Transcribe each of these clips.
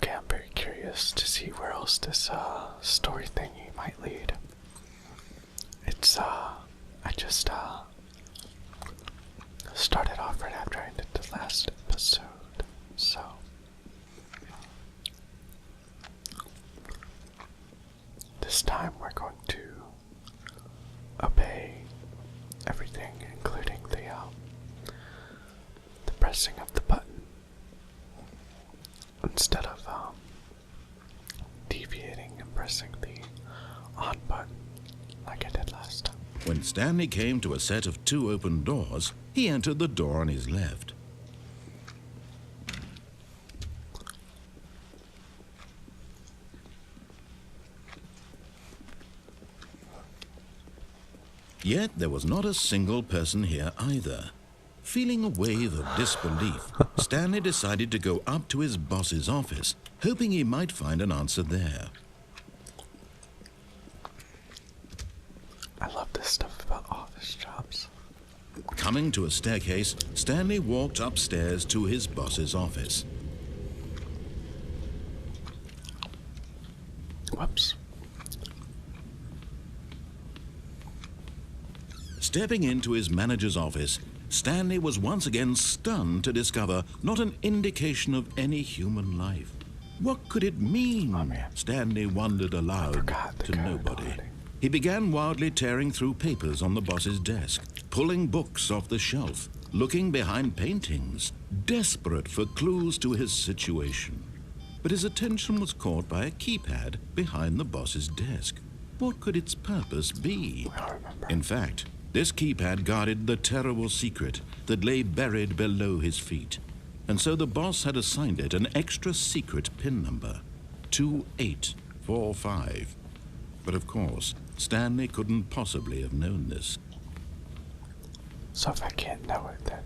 Okay, I'm very curious to see where else this story thingy might lead. It's I just started off right after I ended the last episode, so this time we're going to obey everything, including the pressing of the button, instead of deviating and pressing the on button like I did last time. When Stanley came to a set of 2 open doors, he entered the door on his left. Yet there was not a single person here either. Feeling a wave of disbelief, Stanley decided to go up to his boss's office, hoping he might find an answer there. I love this stuff about office jobs. Coming to a staircase, Stanley walked upstairs to his boss's office. Whoops. Stepping into his manager's office, Stanley was once again stunned to discover not an indication of any human life. What could it mean? Oh, man. Stanley wondered aloud to nobody. He began wildly tearing through papers on the boss's desk, pulling books off the shelf, looking behind paintings, desperate for clues to his situation. But his attention was caught by a keypad behind the boss's desk. What could its purpose be? In fact, this keypad guarded the terrible secret that lay buried below his feet. And so the boss had assigned it an extra secret PIN number, 2845. But of course, Stanley couldn't possibly have known this. So if I can't know it, then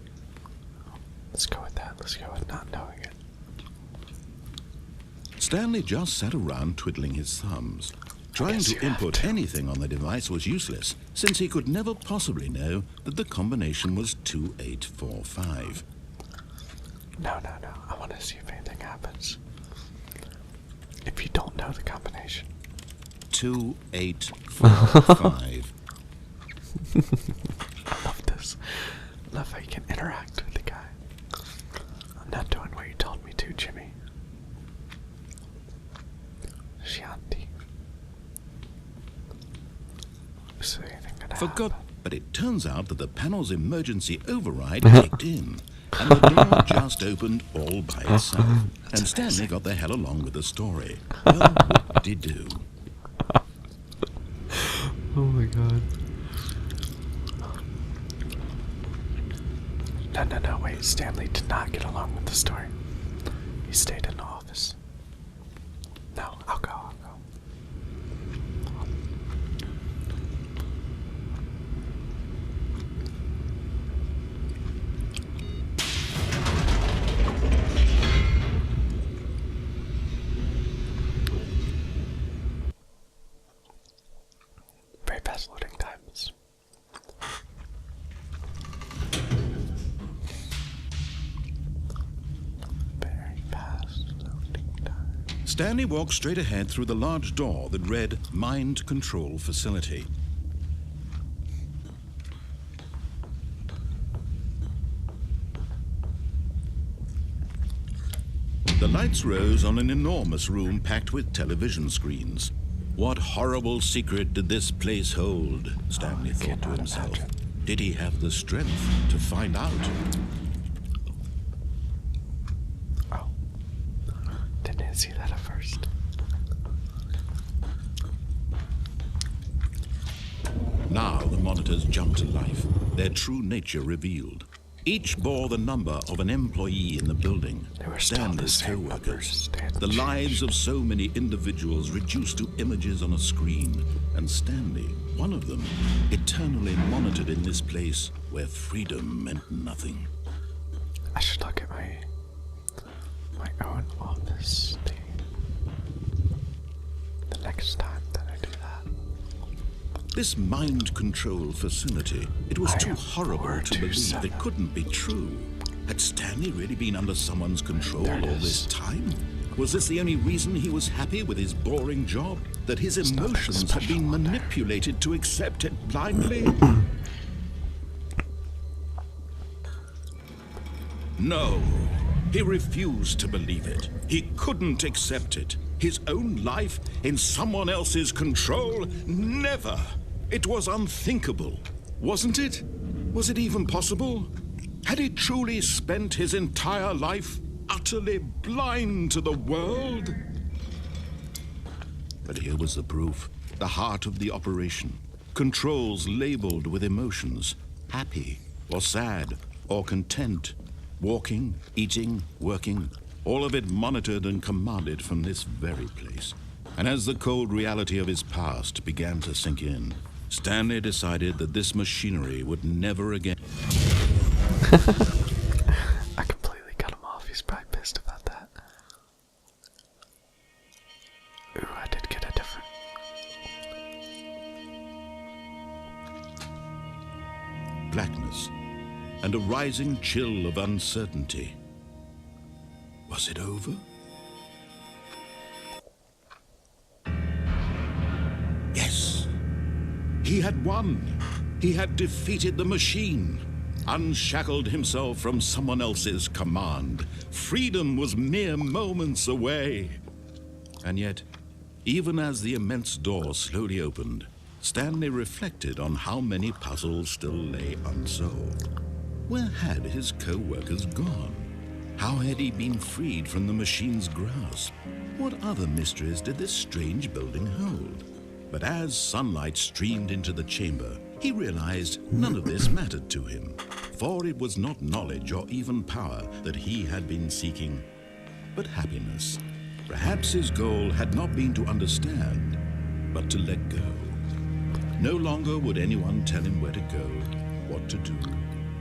let's go with that. Let's go with not knowing it. Stanley just sat around twiddling his thumbs. Trying to input anything on the device was useless, since he could never possibly know that the combination was 2845. No. I want to see if anything happens. If you don't know the combination. 2845. I love this. I love how you can interact with the guy. I'm not doing what you told me to, Jimmy. Shanti. Is there anything gonna happen? But it turns out that the panel's emergency override kicked in, and the door just opened all by itself. And Stanley got the hell along with the story. Well, what did he do? Oh my god. No, wait. Stanley did not get along with the story. He stayed in the office. No, I'll go. Very fast loading times. Very fast loading times. Stanley walked straight ahead through the large door that read Mind Control Facility. The lights rose on an enormous room packed with television screens. What horrible secret did this place hold? Stanley thought to himself. Did he have the strength to find out? Oh. Didn't see that at first. Now the monitors jumped to life, their true nature revealed. Each bore the number of an employee in the building, Stanley's co-workers. The lives of so many individuals reduced to images on a screen, and Stanley, one of them, eternally monitored in this place where freedom meant nothing. I should look at my own office the next time that I do that. This mind control facility, it was too horrible to believe it couldn't be true. Had Stanley really been under someone's control all this time? Was this the only reason he was happy with his boring job? That his emotions had been manipulated to accept it blindly? No, he refused to believe it. He couldn't accept it. His own life in someone else's control? Never! It was unthinkable, wasn't it? Was it even possible? Had he truly spent his entire life utterly blind to the world? But here was the proof. The heart of the operation. Controls labeled with emotions. Happy, or sad, or content. Walking, eating, working. All of it monitored and commanded from this very place. And as the cold reality of his past began to sink in, Stanley decided that this machinery would never again... I completely cut him off. He's probably pissed about that. Ooh, I did get a different... blackness, and a rising chill of uncertainty. Was it over? Yes. He had won. He had defeated the machine, unshackled himself from someone else's command. Freedom was mere moments away. And yet, even as the immense door slowly opened, Stanley reflected on how many puzzles still lay unsolved. Where had his co-workers gone? How had he been freed from the machine's grasp? What other mysteries did this strange building hold? But as sunlight streamed into the chamber, he realized none of this mattered to him, for it was not knowledge or even power that he had been seeking, but happiness. Perhaps his goal had not been to understand, but to let go. No longer would anyone tell him where to go, what to do,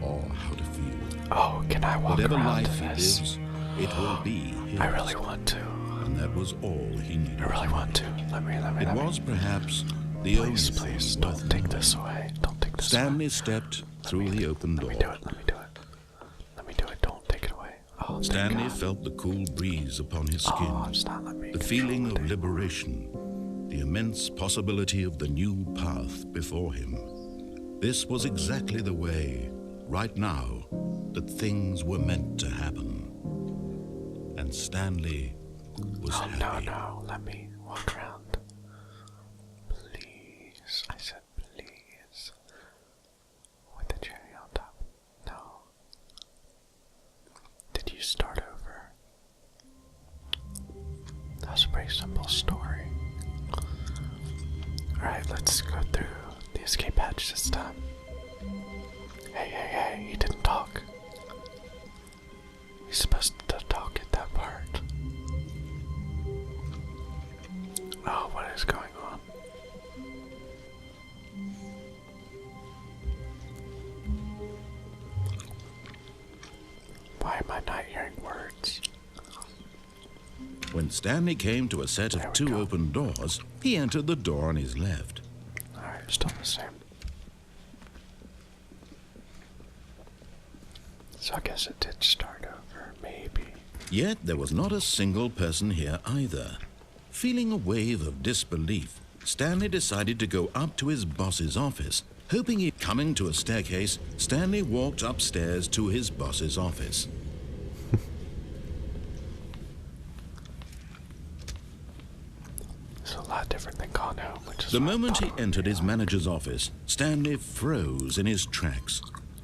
or how to feel. Oh, can I walk Whatever around life in he this? lives, it will be his. I really want to. And that was all he needed. I really want to. Let me. It was perhaps the only Please, thing please, worth don't take this away. Don't take this Stanley away. stepped through the open door. Let me do it. Let me do it. Let me do it. Don't take it away. Oh, thank Stanley God. felt the cool breeze upon his skin, Oh, it's not letting me the control feeling it of liberation, the immense possibility of the new path before him. This was exactly the way, right now, that things were meant to happen. And Stanley was happy. No, let me walk around. Please, I said please. With the cherry on top. No. Did you start over? That was a pretty simple story. Alright, let's go through the escape hatch this time. Hey, he didn't talk. He's supposed to talk at that part. Oh, what is going on? Why am I not hearing words? When Stanley came to a set of two open doors, he entered the door on his left. Alright, still the same. So I guess it did start over, maybe. Yet there was not a single person here either. Feeling a wave of disbelief, Stanley decided to go up to his boss's office. Hoping he'd coming to a staircase, Stanley walked upstairs to his boss's office. It's a lot different than Gone Home, which is The moment he entered his manager's office, Stanley froze in his tracks.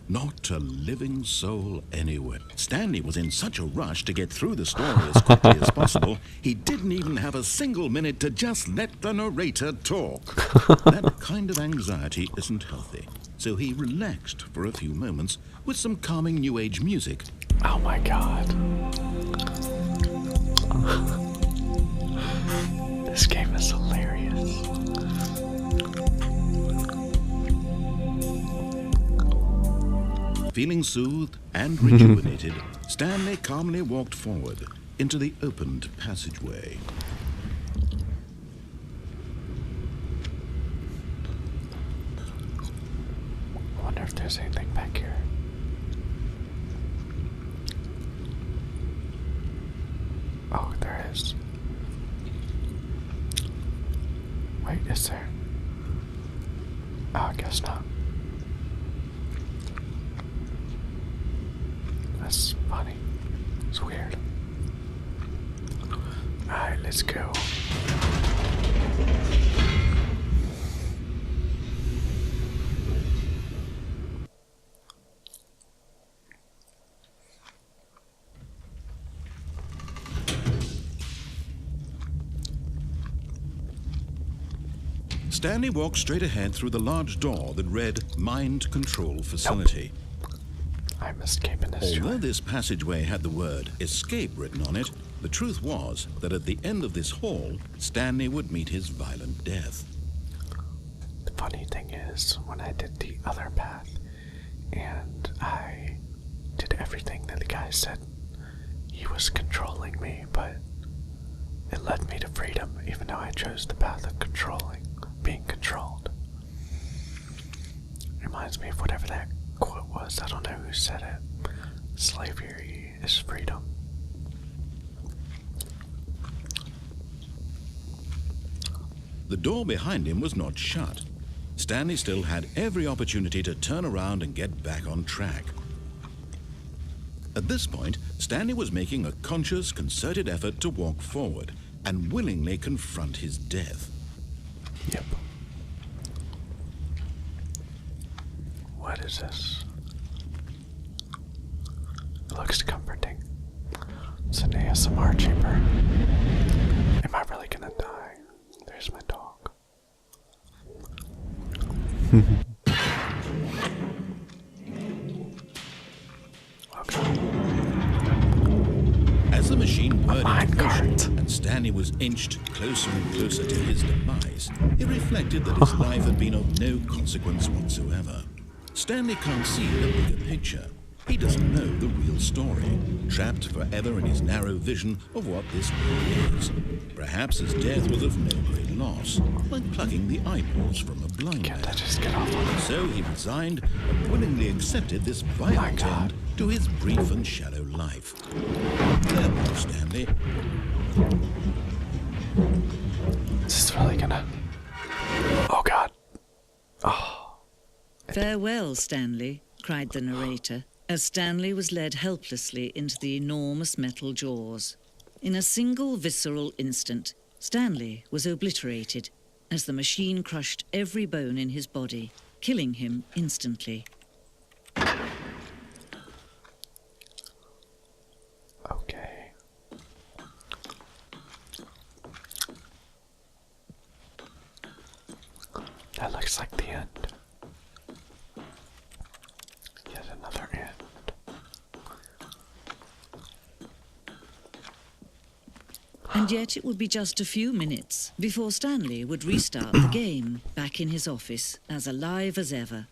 Not a living soul anywhere. Stanley was in such a rush to get through the story as quickly as possible, he didn't even have a single minute to just let the narrator talk. That kind of anxiety isn't healthy, so he relaxed for a few moments with some calming New Age music. Oh my God. This game is hilarious. Feeling soothed and rejuvenated, Stanley calmly walked forward into the opened passageway. I wonder if there's anything back here. Oh, there is. Wait, is there? Oh, I guess not. That's funny. It's weird. Alright, let's go. Stanley walked straight ahead through the large door that read Mind Control Facility. Nope. I'm escaping this. Although this passageway had the word escape written on it, the truth was that at the end of this hall, Stanley would meet his violent death. The funny thing is, when I did the other path, and I did everything that the guy said, he was controlling me, but it led me to freedom, even though I chose the path of being controlled. Reminds me of whatever that quote was. I don't know who said it. Slavery is freedom. The door behind him was not shut. Stanley still had every opportunity to turn around and get back on track. At this point, Stanley was making a conscious, concerted effort to walk forward and willingly confront his death. Yep. What is this? It looks comforting. It's an ASMR chamber. Am I really gonna die? There's my dog. Okay. As the machine whirred into motion and Stanley was inched closer and closer to his demise, he reflected that his life had been of no consequence whatsoever. Stanley can't see the bigger picture. He doesn't know the real story, trapped forever in his narrow vision of what this world is. Perhaps his death was of no great loss, like plucking the eyeballs from a blind man. Can't I just get off on it? So he resigned and willingly accepted this violent end to his brief and shallow life. Farewell, Stanley. Is this really gonna... Oh God. Oh. Farewell, Stanley, cried the narrator, as Stanley was led helplessly into the enormous metal jaws. In a single visceral instant, Stanley was obliterated as the machine crushed every bone in his body, killing him instantly. Okay. That looks like the end. Yet another end. And yet it would be just a few minutes before Stanley would restart the game, back in his office, as alive as ever.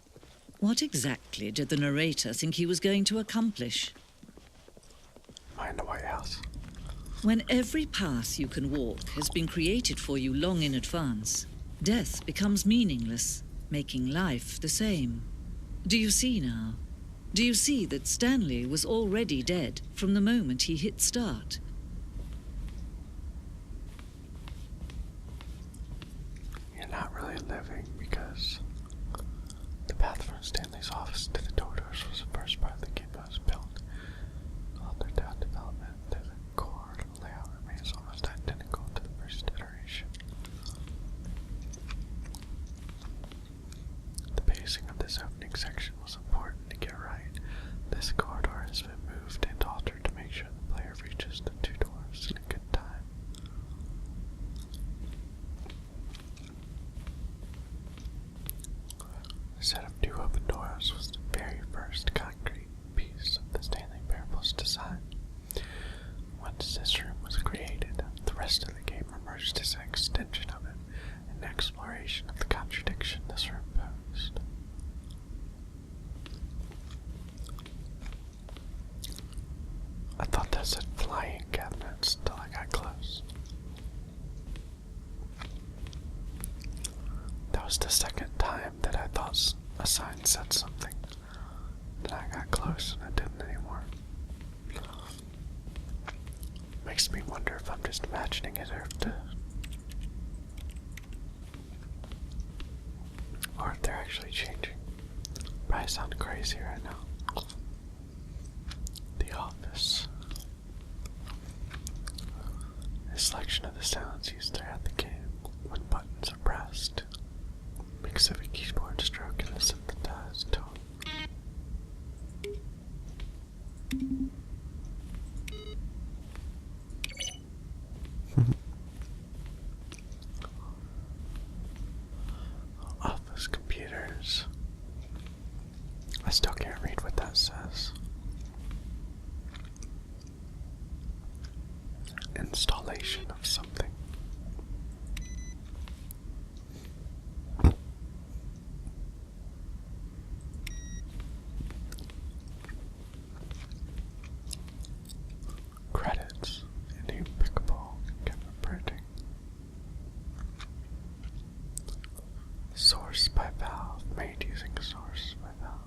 What exactly did the narrator think he was going to accomplish? Am I in the White House? When every path you can walk has been created for you long in advance, death becomes meaningless, making life the same. Do you see now? Do you see that Stanley was already dead from the moment he hit start? You're not really living, because the path from Stanley's office to the doors was the first part of the game that was built. All their down development to the core layout remains almost identical to the first iteration. The pacing of this opening section was important to get right. This corridor has been moved and altered to make sure the player reaches the two doors in a good time. The set of two open doors was the very first concrete piece of the Stanley Parable's design. Once this room was created, the rest of the game emerged as an extension of it, an exploration of the contradiction this room posed. I thought that said flying cabinets till I got close. That was the second time that I thought a sign said something. Then I got close and it didn't anymore. Makes me wonder if I'm just imagining it or if they're actually changing. Probably sound crazy right now. The office. A selection of the sounds used throughout the game when buttons are pressed. Mix of a keyboard stroke and a synthesized tone. Office computers. I still can't read what that says. Installation of something. Credits. Impeccable. Printing. Source by Valve. Made using source by Valve.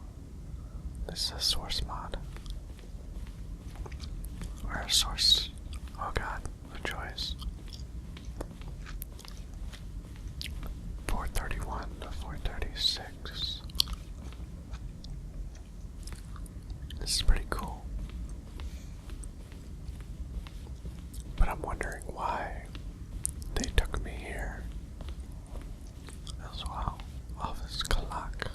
This is a source mod. Or a source. Oh god, a choice. 431 to 436. This is pretty cool. But I'm wondering why they took me here as well. Office clock.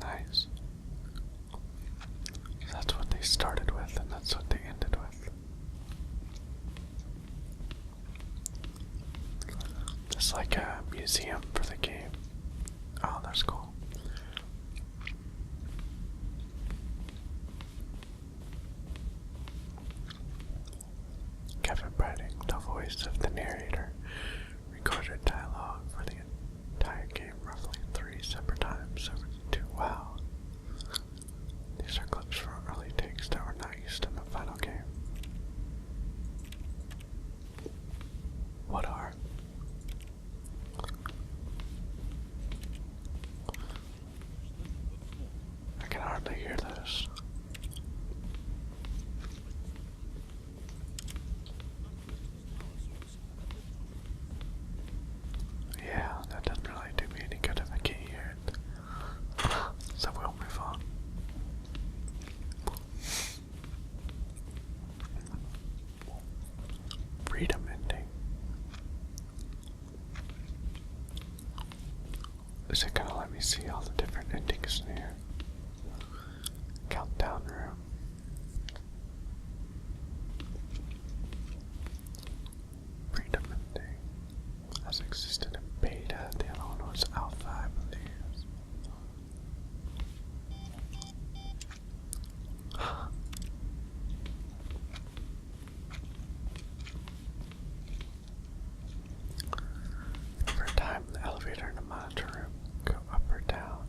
Nice. That's what they started with, and that's what they ended with. It's like a museum for the game. Oh, that's cool. Kevin Brading, the voice of the narrator, recorded dialogue for the entire game roughly 3 separate times over 2. Wow. These are clips from early takes that were not used in the final game. What are? I can hardly hear this. Yeah, that doesn't really do me any good if I can't hear it. So we'll move on. Freedom ending. Is it gonna let me see all the different endings in here? Countdown room. Freedom ending. Has existed in beta. The other one was alpha, I believe. Over time, the elevator and the monitor room go up or down.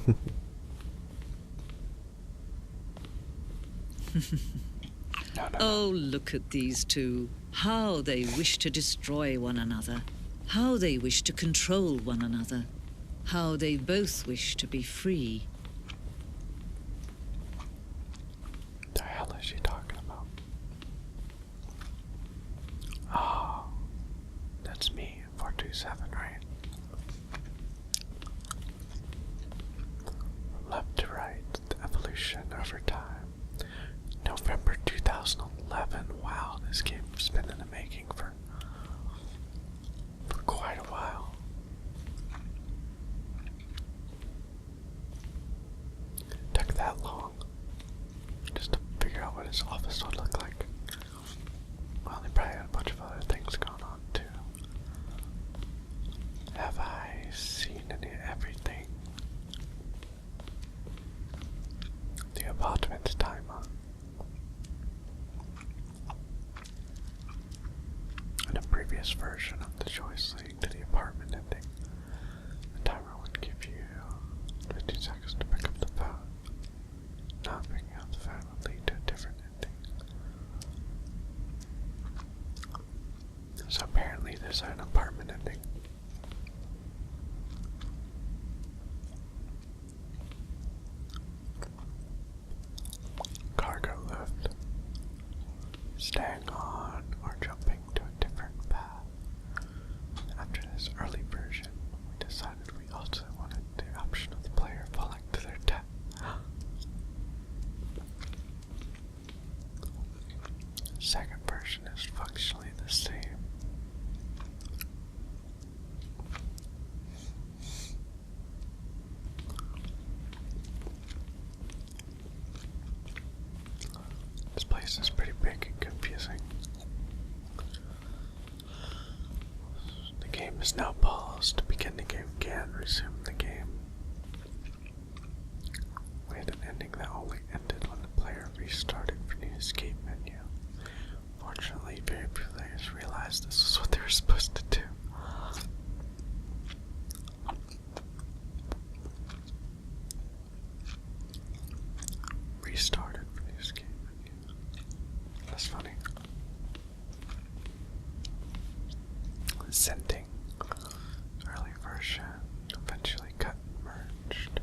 No. Oh, look at these two. How they wish to destroy one another. How they wish to control one another. How they both wish to be free. The hell is she talking about? Oh, that's me, 427, right? From left to right, the evolution over time. November 2011. Wow, this game's been in the making for quite a while. Took that long just to figure out what his office would look like. Well, they probably had a bunch of other things going on too. Have I seen everything? The apartment timer. In a previous version of the choice leading to the apartment ending, the timer would give you 15 seconds to pick up the phone. Not picking up the phone would lead to a different ending. So apparently there's an apartment ending. place is pretty big and confusing. The game is now paused. To begin the game again, resume the game. We had an ending that only ended when the player restarted from the escape menu. Fortunately, very few players realized this is what they were supposed to do. Restarted from the escape menu. That's funny. Sending. Early version. Eventually cut and merged.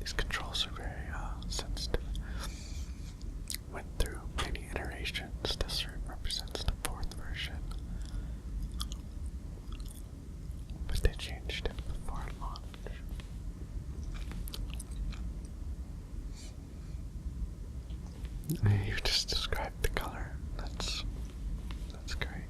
These controls are very sensitive. Went through many iterations. This represents the 4th version. But they changed it before launch. You just described the color. That's great.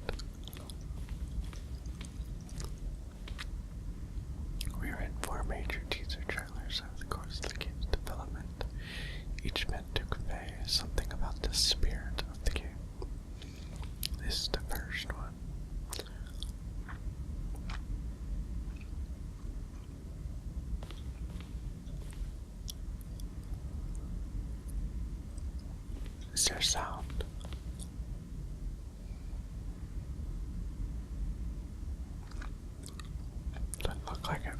We are in 4 major teaser trailers over the course of the game's development, each meant to convey something about the spirit of the game. This is the first one. Is there sound? Doesn't look like it.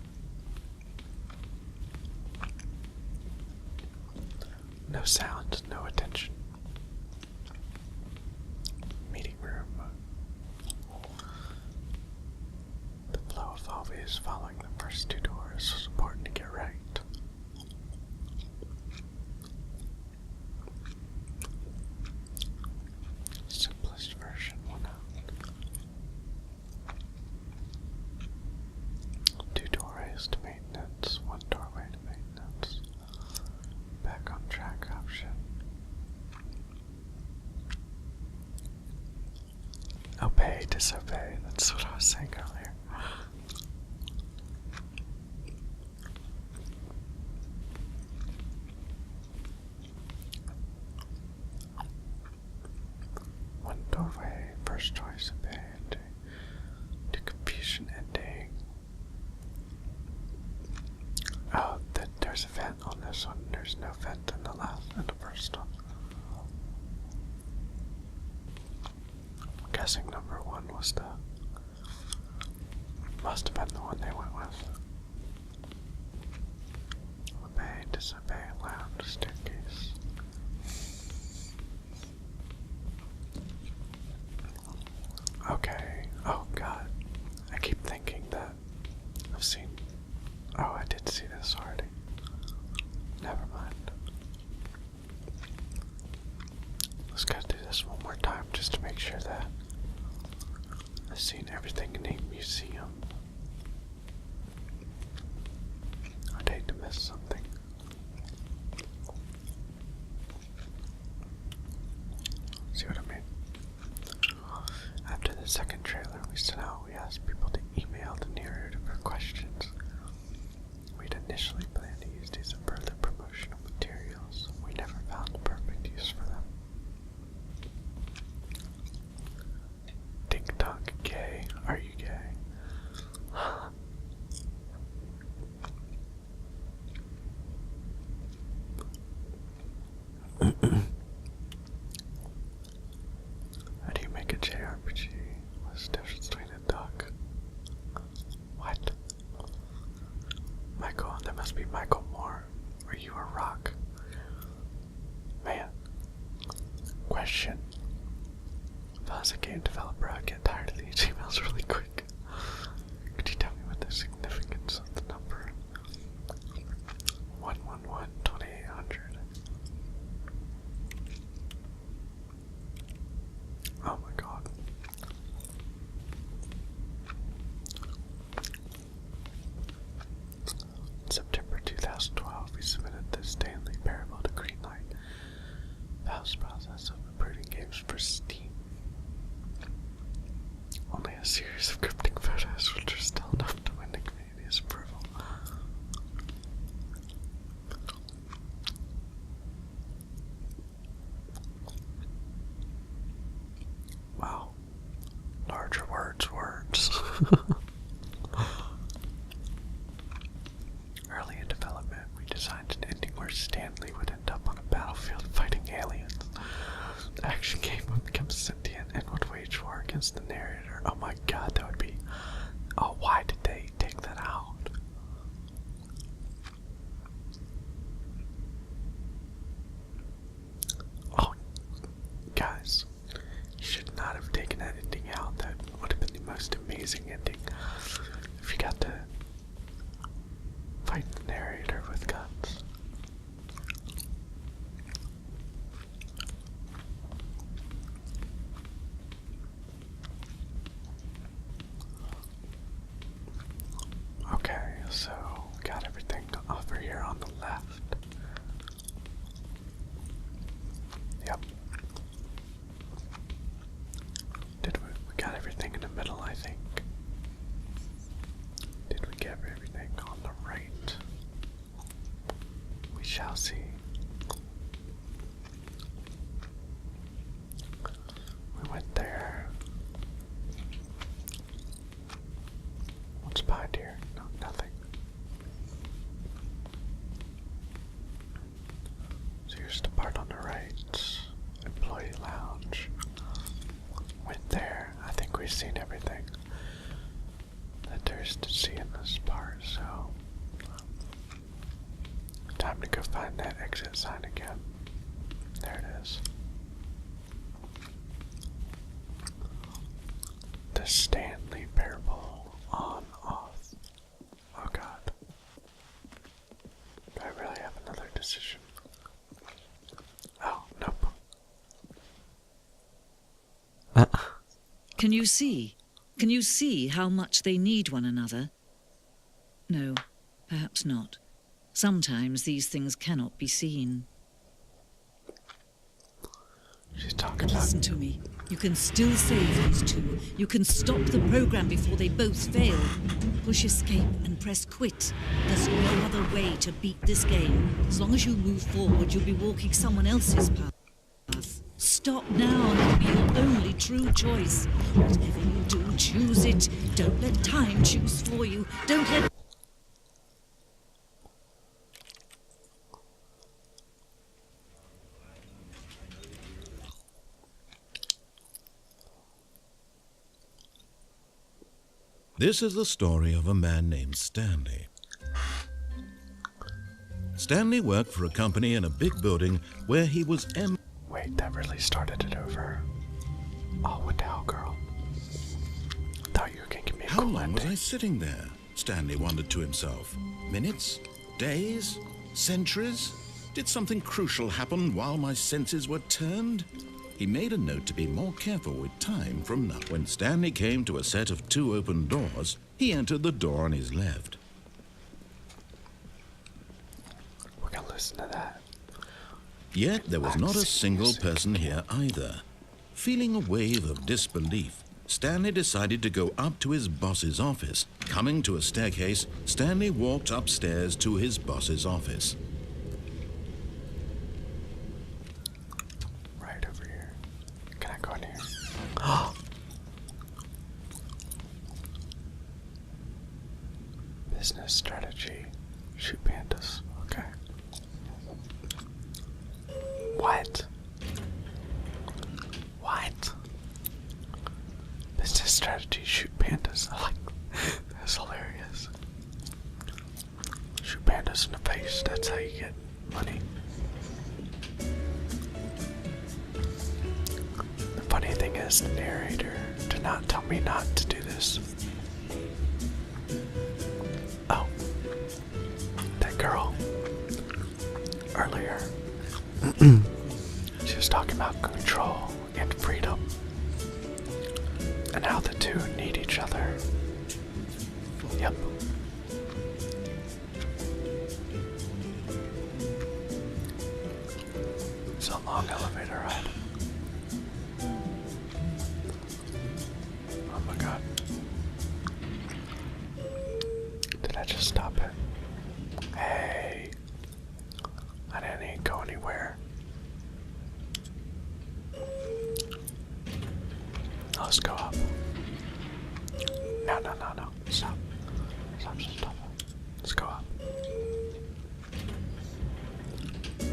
No sound, no attention. Meeting room. The flow of always following the first 2 doors was important to get right. Simplest version won out. 2 doorways to maintenance, 1 doorway to maintenance. Back on track option. Obey, disobey. That's what I was saying earlier. One doorway, first choice, obey. To confusion ending. Oh, there's a vent on this one. There's no vent in the last and the first one. I'm guessing number 1 was must have been the one they went with. Obey, disobey, lounge, staircase. Okay. Oh god. I keep thinking that I've seen. Oh, I did see this already. Never mind. Let's go do this one more time just to make sure that I've seen everything in the museum. I'd hate to miss something. See what I mean? After the second trailer we sent out, we asked people to email the narrator for questions. We'd initially planned to use these in further promotional materials. We never found a perfect use for them. Dink dunk, gay. Are you gay? How do you make a JRPG? What's the difference between a duck? What? Michael, that must be Michael Moore. Are you a rock? Man. Question. If I was a game developer, I'd get tired of these emails really quick. Could you tell me what the significance of the number 111-2800? Oh my god. In September 2012, we submitted the Stanley Early in development, we designed an ending where Stanley would end up on a battlefield fighting aliens. The action game would become sentient and would wage war against the narrator. Oh my god, that would be... Oh, why did they take that out? Oh, guys, you should not have taken that ending out. That would have been the most amazing ending. If you got to fight the narrator with guns. Okay, so we got everything over here on the left. Yep. We got everything in the middle, I think. Did we get everything on the right? We shall see. We went there. What's behind here? No, nothing. So here's the part on the right. Employee lounge. Went there. I think we've seen everything that there's to see in this part, so time to go find that exit sign again. There it is. The Stanley parable on off. Oh god. Do I really have another decision? Oh, nope. Can you see? Can you see how much they need one another? No, perhaps not. Sometimes these things cannot be seen. She's talking about... Listen to me. You can still save these two. You can stop the program before they both fail. Push escape and press quit. There's no other way to beat this game. As long as you move forward, you'll be walking someone else's path. Stop now, and it'll be your only true choice. Whatever you do, choose it. Don't let time choose for you. Don't let... This is the story of a man named Stanley. Stanley worked for a company in a big building where he was Wait, that really started it over. Oh, what the hell, girl? Thought you were gonna give me a How cool long was ending. I sitting there? Stanley wondered to himself. Minutes? Days? Centuries? Did something crucial happen while my senses were turned? He made a note to be more careful with time from now. When Stanley came to a set of 2 open doors, he entered the door on his left. We're gonna listen to that. Yet there was not a single person here either. Feeling a wave of disbelief, Stanley decided to go up to his boss's office. Coming to a staircase, Stanley walked upstairs to his boss's office. Right over here. Can I go in here? Business strategy. Shoot pandas. Okay. What? What? Business strategy. Shoot pandas. I like. That's hilarious. Shoot pandas in the face. That's how you get money. The funny thing is, the narrator did not tell me not to do this. Oh, that girl earlier. She was talking about control and freedom and how the two need each other. Yep. It's a long elevator ride. Oh my god. Did I just stop it? Hey. I didn't go anywhere. Let's go up. No. Stop. Stop. Let's go up. I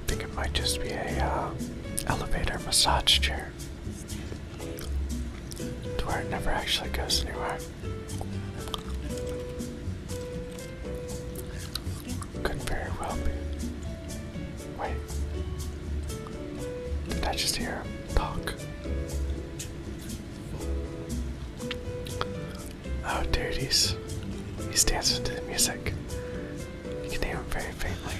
think it might just be a elevator massage chair. To where it never actually goes anywhere. Could very well be. Wait. Did I just hear him talk? Oh, dude, he's dancing to the music. You can hear him very faintly.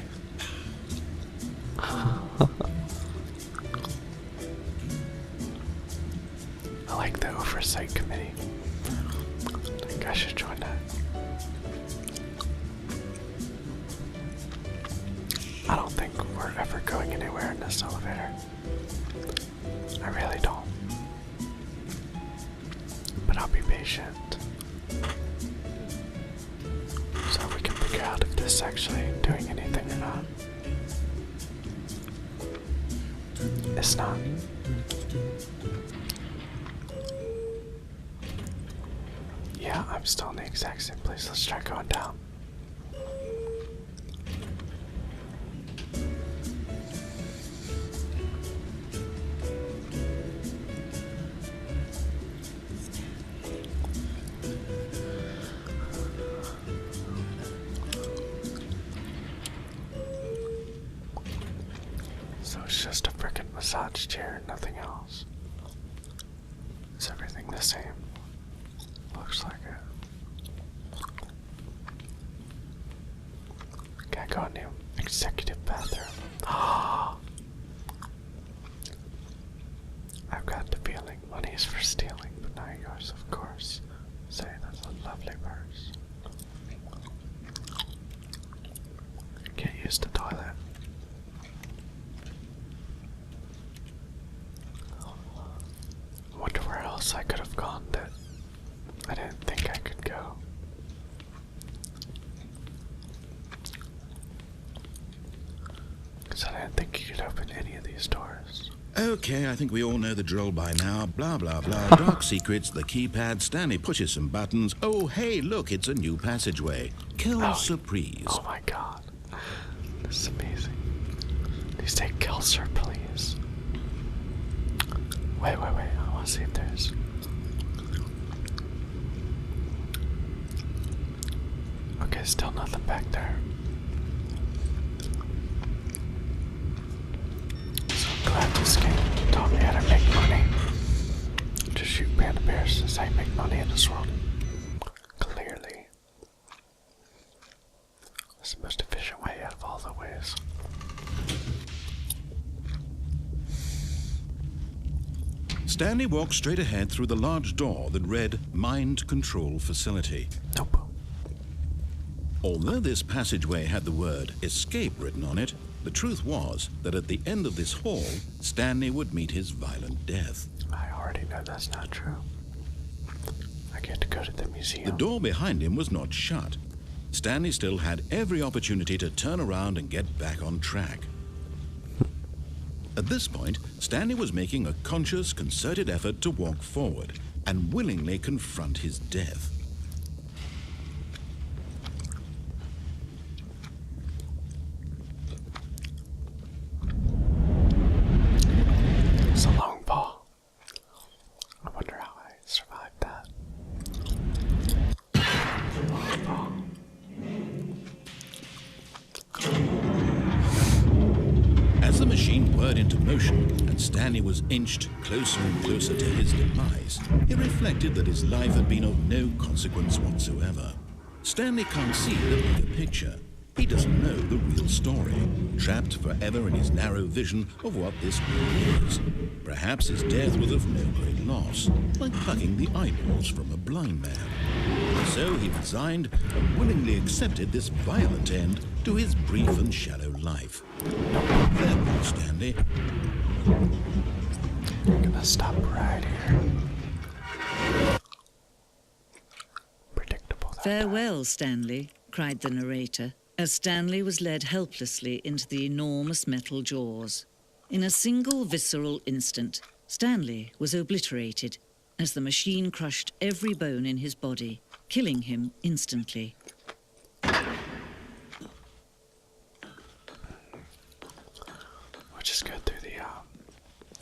I like the oversight committee. I think I should join that. I don't think we're ever going anywhere in this elevator. I really don't. But I'll be patient. So we can figure out if this is actually doing anything or not. It's not. Yeah, I'm still in the exact same place. Let's try going down. So it's just a frickin' massage chair, nothing else. Is everything the same? Looks like it. Can't go in the executive bathroom. I've got the feeling money's for stealing, but not yours, of course. Say, that's a lovely purse. Can't use the toilet. Wonder where else I could have gone that I didn't think I could go. Because I didn't think you could open any of these doors. Okay, I think we all know the drill by now. Blah, blah, blah. Dark secrets, the keypad. Stanley pushes some buttons. Oh, hey, look, it's a new passageway. Kill surprise. Oh my god. This is amazing. Please say kill sir, please. Wait. I want to see if there's... Okay, still nothing back there. So I'm glad this game taught me how to make money. To shoot panda bears is how you make money in this world. Clearly. That's the most efficient way out of all the ways. Stanley walked straight ahead through the large door that read Mind Control Facility. Nope. Although this passageway had the word escape written on it, the truth was that at the end of this hall, Stanley would meet his violent death. I already know that's not true. I get to go to the museum. The door behind him was not shut. Stanley still had every opportunity to turn around and get back on track. At this point, Stanley was making a conscious, concerted effort to walk forward and willingly confront his death. It's a long fall. I wonder how I survived that. Long fall. As the machine whirred into motion and Stanley was inched closer and closer to his demise, he reflected that his life had been of no consequence whatsoever. Stanley can't see the bigger picture. He doesn't know the real story, trapped forever in his narrow vision of what this world is. Perhaps his death was of no great loss, like plucking the eyeballs from a blind man. So he resigned and willingly accepted this violent end to his brief and shallow life. Farewell, Stanley. I'm gonna stop right here. Predictable. Farewell, Stanley, cried the narrator, as Stanley was led helplessly into the enormous metal jaws. In a single visceral instant, Stanley was obliterated, as the machine crushed every bone in his body, killing him instantly. We'll just go through the,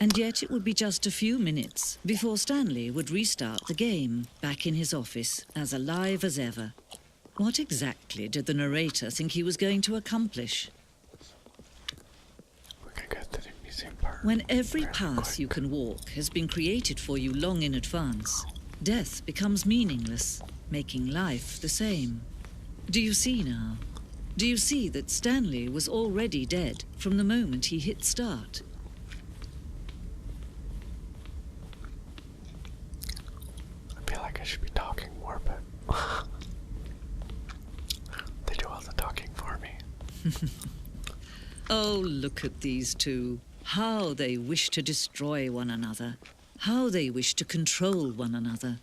And yet it would be just a few minutes before Stanley would restart the game, back in his office, as alive as ever. What exactly did the narrator think he was going to accomplish? We're gonna go through the museum part. When every path you can walk has been created for you long in advance, death becomes meaningless, making life the same. Do you see now? Do you see that Stanley was already dead from the moment he hit start? I feel like I should be talking more, but they do all the talking for me. Oh, look at these two. How they wish to destroy one another. How they wish to control one another.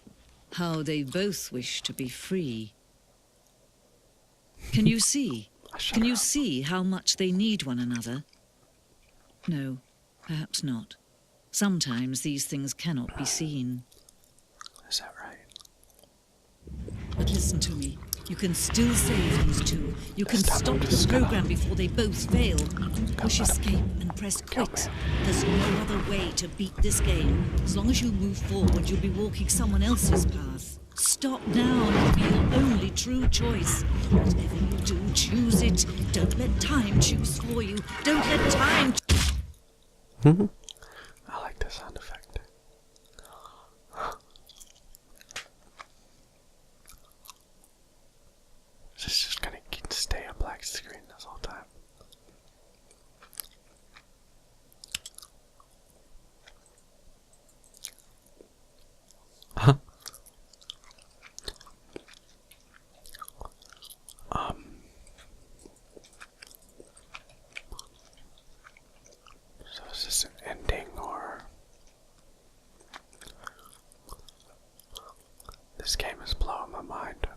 How they both wish to be free. Can you see? Can you see how much they need one another? No, perhaps not. Sometimes these things cannot be seen. Is that right? But listen to me. You can still save these two. You can stop the program before they both fail. Push escape and press quit. There's no other way to beat this game. As long as you move forward, you'll be walking someone else's path. Stop now and it'll be your only true choice. Whatever you do, choose it. Don't let time choose for you. Don't let time... I like the sound effect. Is this just gonna stay a black screen this whole time? So is this an ending or... This game is blowing my mind.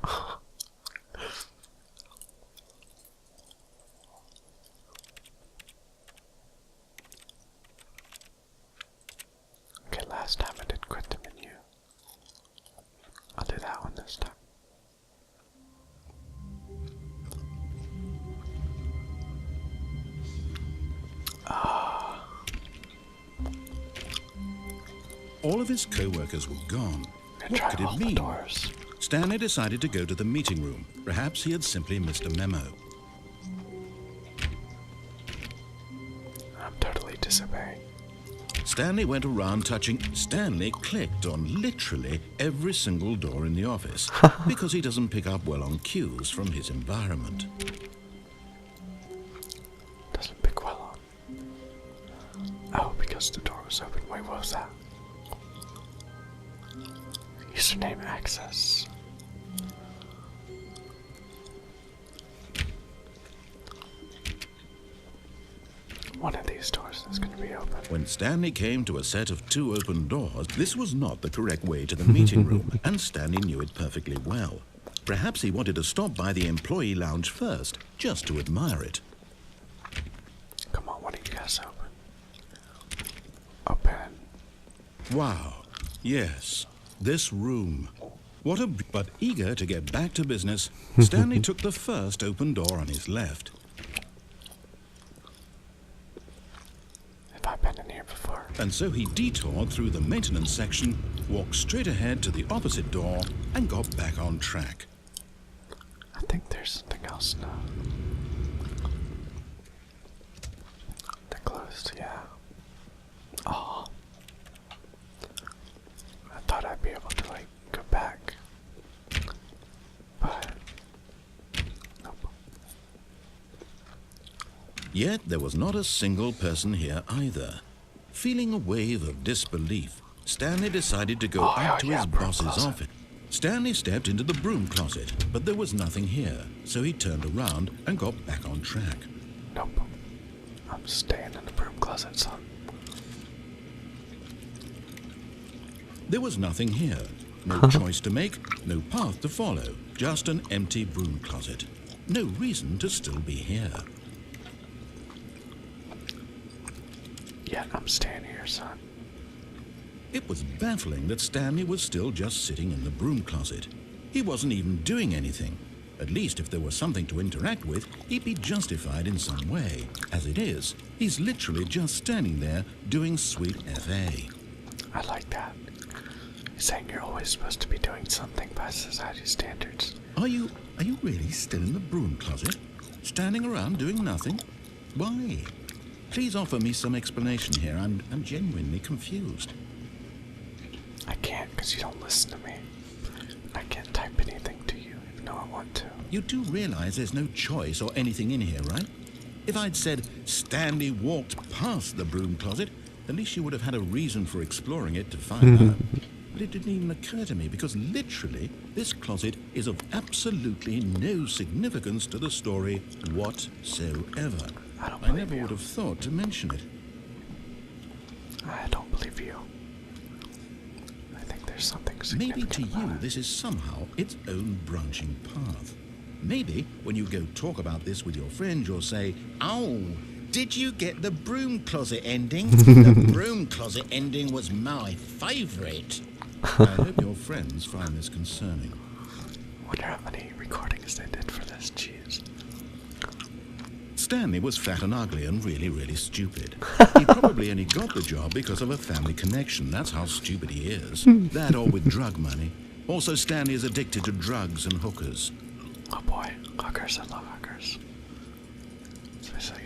Okay, last time I did quit the menu. I'll do that one this time. All of his co-workers were gone. What could it mean? Stanley decided to go to the meeting room. Perhaps he had simply missed a memo. I'm totally disobeying. Stanley went around touching... Stanley clicked on literally every single door in the office because he doesn't pick up well on cues from his environment. Doesn't pick well on. Oh, because the door was open. Wait, what was that? Username access. One of these doors is going to be open. When Stanley came to a set of 2 open doors, this was not the correct way to the meeting room, and Stanley knew it perfectly well. Perhaps he wanted to stop by the employee lounge first, just to admire it. Come on, what do you guys open? Open. Wow. Yes. This room. But eager to get back to business, Stanley took the first open door on his left. Have I been in here before? And so he detoured through the maintenance section, walked straight ahead to the opposite door, and got back on track. I think there's something else now. They're closed, yeah. Oh. I thought I'd be able to, like, go back. But... nope. Yet there was not a single person here either. Feeling a wave of disbelief, Stanley decided to go up to his boss's office. Stanley stepped into the broom closet, but there was nothing here, so he turned around and got back on track. Nope. I'm staying in the broom closet, son. There was nothing here. No choice to make, no path to follow, just an empty broom closet. No reason to still be here. Yeah, I'm staying here, son. It was baffling that Stanley was still just sitting in the broom closet. He wasn't even doing anything. At least if there was something to interact with, he'd be justified in some way. As it is, he's literally just standing there doing sweet FA. I like that. You're saying you're always supposed to be doing something by society standards. Are you really still in the broom closet? Standing around doing nothing? Why? Please offer me some explanation here. I'm genuinely confused. I can't because you don't listen to me. I can't type anything to you even though I want to. You do realize there's no choice or anything in here, right? If I'd said Stanley walked past the broom closet, at least you would have had a reason for exploring it to find out. But it didn't even occur to me because literally this closet is of absolutely no significance to the story whatsoever. I never would have thought to mention it. I don't believe you. I think there's something significant. Maybe to you this is somehow its own branching path. Maybe when you go talk about this with your friend, you'll say, "Oh, did you get the broom closet ending? The broom closet ending was my favorite." I hope your friends find this concerning. Wonder how many recordings they did for this, jeez. Stanley was fat and ugly and really, really stupid. He probably only got the job because of a family connection. That's how stupid he is. That or with drug money. Also, Stanley is addicted to drugs and hookers. Oh boy, hookers, I love hookers. Especially.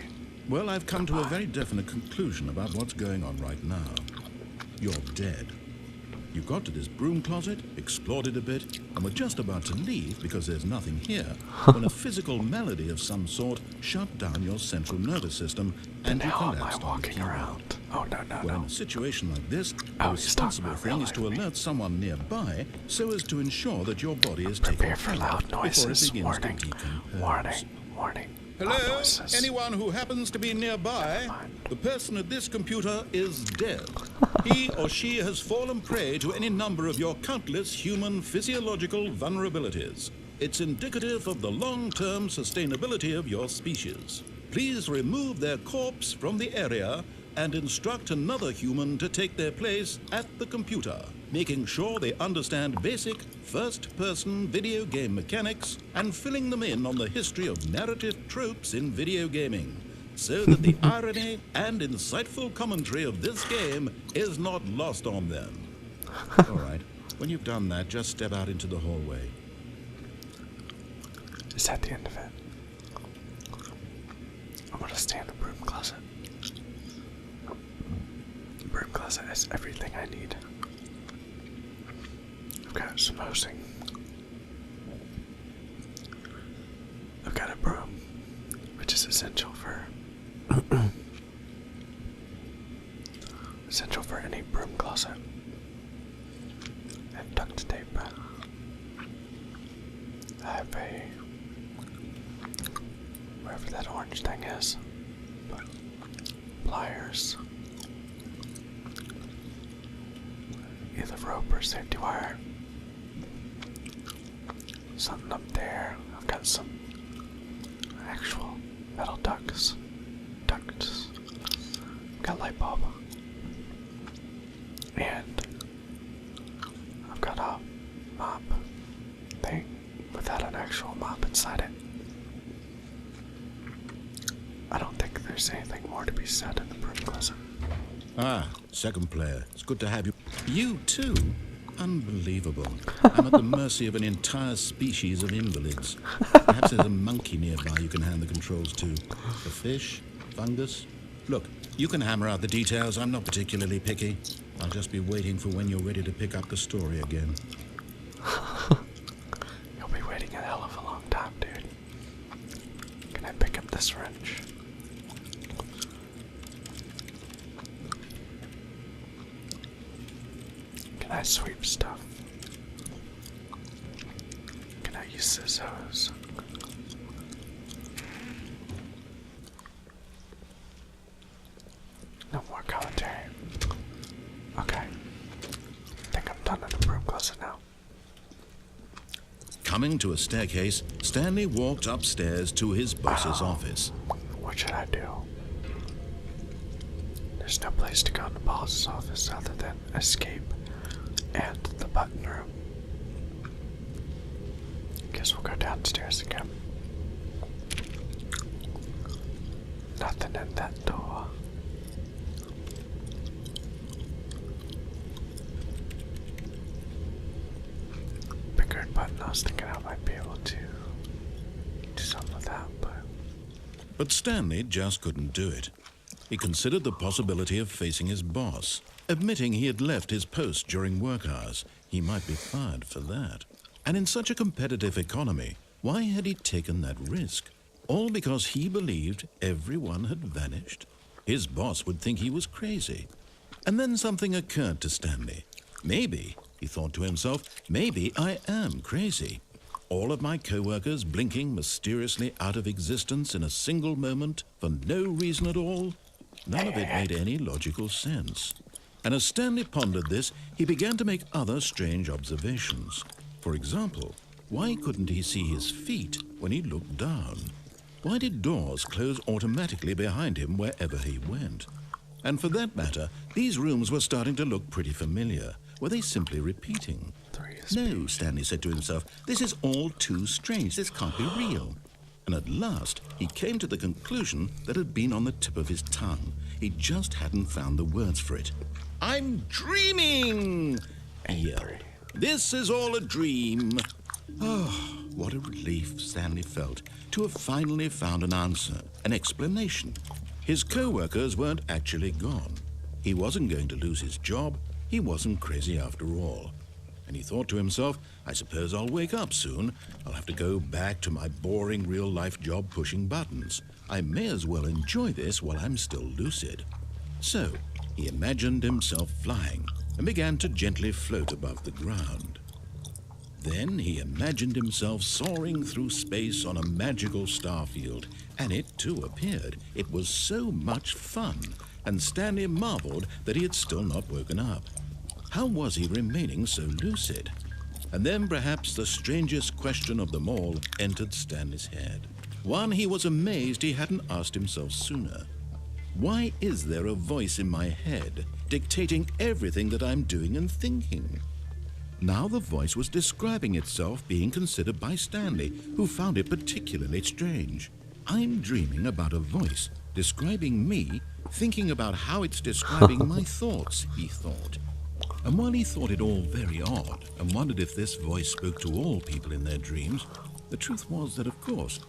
Well, I've come to a very definite conclusion about what's going on right now. You're dead. You got to this broom closet, explored it a bit, and were just about to leave because there's nothing here when a physical malady of some sort shut down your central nervous system and you collapsed on the floor. Around. Oh, no. Well, in a situation like this, the responsible thing is to alert someone nearby so as to ensure that your body is taken care of loud noises. before it begins to decompose. Warning. Hello? Anyone who happens to be nearby? The person at this computer is dead. He or she has fallen prey to any number of your countless human physiological vulnerabilities. It's indicative of the long-term sustainability of your species. Please remove their corpse from the area and instruct another human to take their place at the computer, making sure they understand basic first-person video game mechanics and filling them in on the history of narrative tropes in video gaming, so that the irony and insightful commentary of this game is not lost on them. All right, when you've done that, just step out into the hallway. Is that the end of it? I'm gonna stay in the broom closet. The broom closet has everything I need. I've got some hosing. I've got a broom, which is essential for any broom closet. And duct tape. I have wherever that orange thing is. Pliers. Either rope or safety wire. Something up there. I've got some actual metal ducts. Got a light bulb. And I've got a mop thing without an actual mop inside it. I don't think there's anything more to be said in the broom closet. Ah, second player. It's good to have you. You too? Unbelievable. I'm at the mercy of an entire species of invalids. Perhaps there's a monkey nearby you can hand the controls to. A fish? Fungus? Look, you can hammer out the details. I'm not particularly picky. I'll just be waiting for when you're ready to pick up the story again. You'll be waiting a hell of a long time, dude. Can I pick up this wrench? Can I sweep stuff? Can I use scissors? No more commentary. Okay. I think I'm done in the broom closet now. Coming to a staircase, Stanley walked upstairs to his boss's office. What should I do? There's no place to go in the boss's office other than escape and the button room. Guess we'll go downstairs again. Nothing in that door. Bigger button, I was thinking I might be able to do something with that, But Stanley just couldn't do it. He considered the possibility of facing his boss. Admitting he had left his post during work hours, he might be fired for that. And in such a competitive economy, why had he taken that risk? All because he believed everyone had vanished? His boss would think he was crazy. And then something occurred to Stanley. Maybe, he thought to himself, maybe I am crazy. All of my co-workers blinking mysteriously out of existence in a single moment for no reason at all? None of it made any logical sense. And as Stanley pondered this, he began to make other strange observations. For example, why couldn't he see his feet when he looked down? Why did doors close automatically behind him wherever he went? And for that matter, these rooms were starting to look pretty familiar. Were they simply repeating? No, Stanley said to himself, this is all too strange. This can't be real. And at last, he came to the conclusion that had been on the tip of his tongue. He just hadn't found the words for it. I'm dreaming! He yelled. This is all a dream. Oh, what a relief Stanley felt to have finally found an answer, an explanation. His co-workers weren't actually gone. He wasn't going to lose his job. He wasn't crazy after all. And he thought to himself, I suppose I'll wake up soon. I'll have to go back to my boring real-life job pushing buttons. I may as well enjoy this while I'm still lucid. So, he imagined himself flying and began to gently float above the ground. Then he imagined himself soaring through space on a magical starfield, and it too appeared. It was so much fun, and Stanley marveled that he had still not woken up. How was he remaining so lucid? And then perhaps the strangest question of them all entered Stanley's head. One he was amazed he hadn't asked himself sooner. Why is there a voice in my head dictating everything that I'm doing and thinking? Now the voice was describing itself being considered by Stanley, who found it particularly strange. I'm dreaming about a voice describing me, thinking about how it's describing my thoughts, he thought. And while he thought it all very odd and wondered if this voice spoke to all people in their dreams, the truth was that, of course,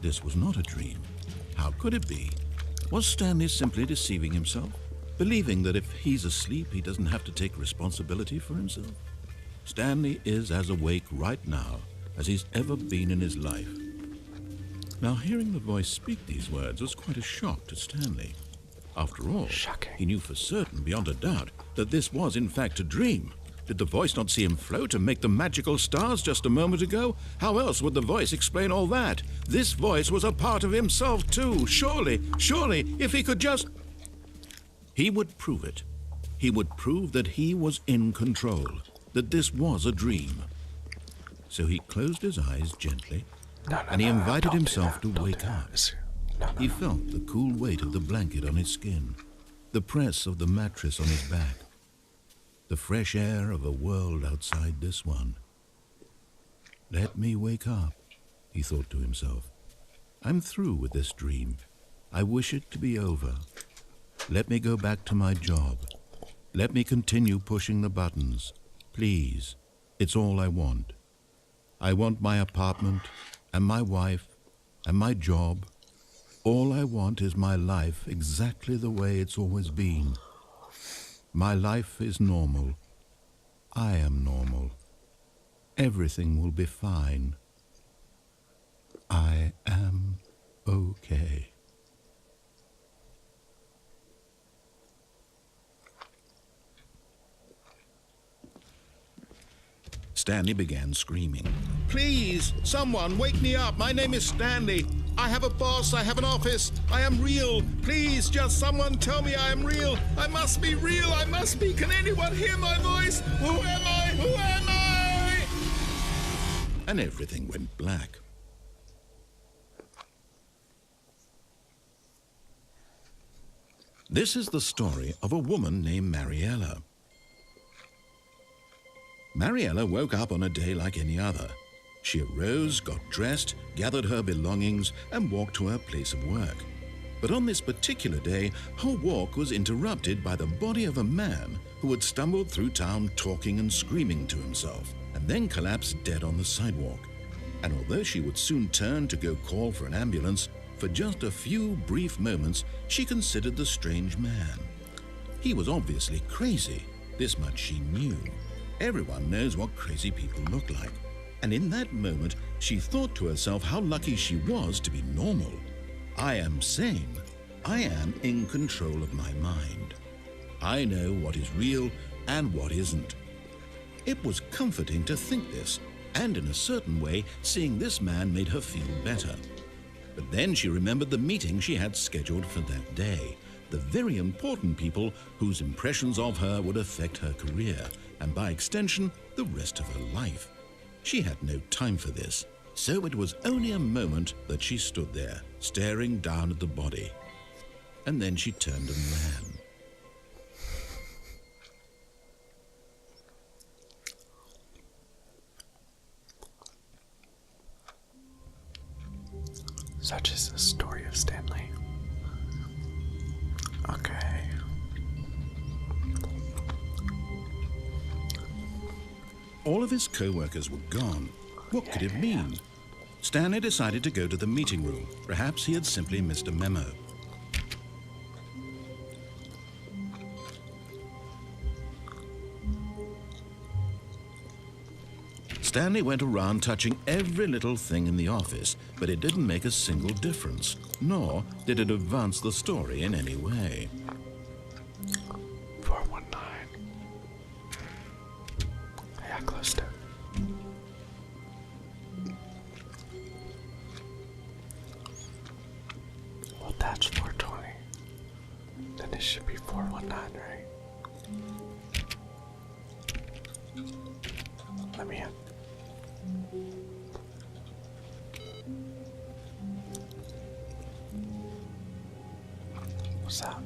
this was not a dream. How could it be? Was Stanley simply deceiving himself, believing that if he's asleep, he doesn't have to take responsibility for himself? Stanley is as awake right now as he's ever been in his life. Now, hearing the voice speak these words was quite a shock to Stanley. After all, he knew for certain, beyond a doubt, that this was in fact a dream. Did the voice not see him float and make the magical stars just a moment ago? How else would the voice explain all that? This voice was a part of himself too. Surely, if he could just... He would prove it. He would prove that he was in control, that this was a dream. So he closed his eyes gently, and he invited himself to wake up. He felt the cool weight of the blanket on his skin, the press of the mattress on his back, the fresh air of a world outside this one. Let me wake up, he thought to himself. I'm through with this dream. I wish it to be over. Let me go back to my job. Let me continue pushing the buttons. Please, it's all I want. I want my apartment and my wife and my job. All I want is my life exactly the way it's always been. My life is normal. I am normal. Everything will be fine. I am okay. Stanley began screaming. Please, someone, wake me up. My name is Stanley. I have a boss. I have an office. I am real. Please, just someone tell me I am real. I must be real. I must be. Can anyone hear my voice? Who am I? Who am I? And everything went black. This is the story of a woman named Mariella. Mariella woke up on a day like any other. She arose, got dressed, gathered her belongings, and walked to her place of work. But on this particular day, her walk was interrupted by the body of a man who had stumbled through town talking and screaming to himself, and then collapsed dead on the sidewalk. And although she would soon turn to go call for an ambulance, for just a few brief moments she considered the strange man. He was obviously crazy, this much she knew. Everyone knows what crazy people look like. And in that moment, she thought to herself how lucky she was to be normal. I am sane. I am in control of my mind. I know what is real and what isn't. It was comforting to think this, and in a certain way, seeing this man made her feel better. But then she remembered the meeting she had scheduled for that day, the very important people whose impressions of her would affect her career, and by extension, the rest of her life. She had no time for this, so it was only a moment that she stood there, staring down at the body. And then she turned and ran. Such is the story of Stanley. Okay. All of his co-workers were gone. What could it mean? Stanley decided to go to the meeting room. Perhaps he had simply missed a memo. Stanley went around touching every little thing in the office, but it didn't make a single difference, nor did it advance the story in any way. 419. Yeah, close to. Well, that's 420. Then it should be 419, right? Let me in. What's that?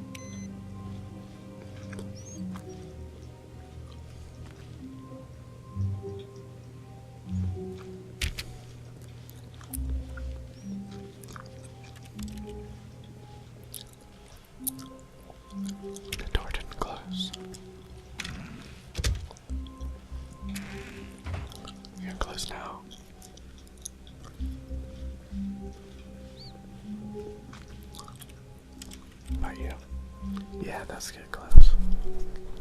The door didn't close. You're closed now. About you? Yeah, that's getting close.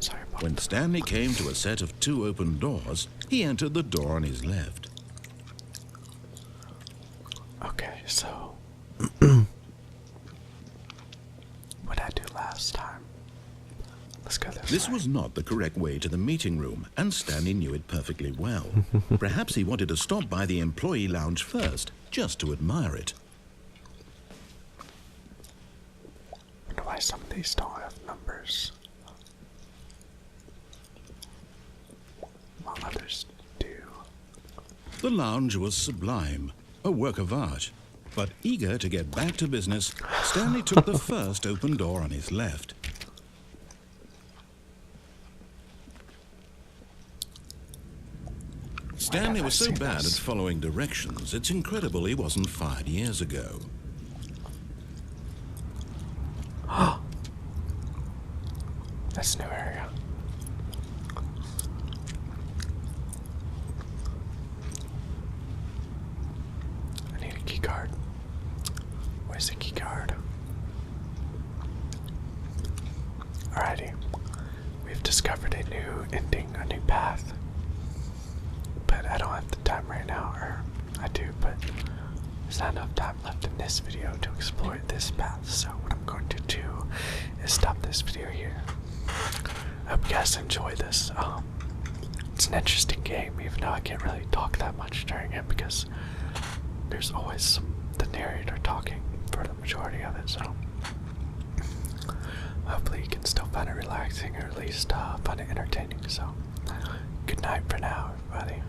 Sorry about When Stanley came to a set of 2 open doors, he entered the door on his left. Okay, so what I do last time? Let's go this way. Was not the correct way to the meeting room, and Stanley knew it perfectly well. Perhaps he wanted to stop by the employee lounge first, just to admire it. Wonder why some of these don't have numbers, while others do. The lounge was sublime, a work of art. But eager to get back to business, Stanley took the first open door on his left. Stanley was so bad at following directions, it's incredible he wasn't fired years ago. That's a new area. I need a key card. Where's the key card? Alrighty. We've discovered a new ending, a new path. But I don't have the time right now, or I do, but there's not enough time left in this video to explore this path, so what I'm going to do is stop this video here. I hope you guys enjoy this. It's an interesting game, even though I can't really talk that much during it because there's always the narrator talking for the majority of it, so hopefully you can still find it relaxing or at least find it entertaining. So good night for now, everybody.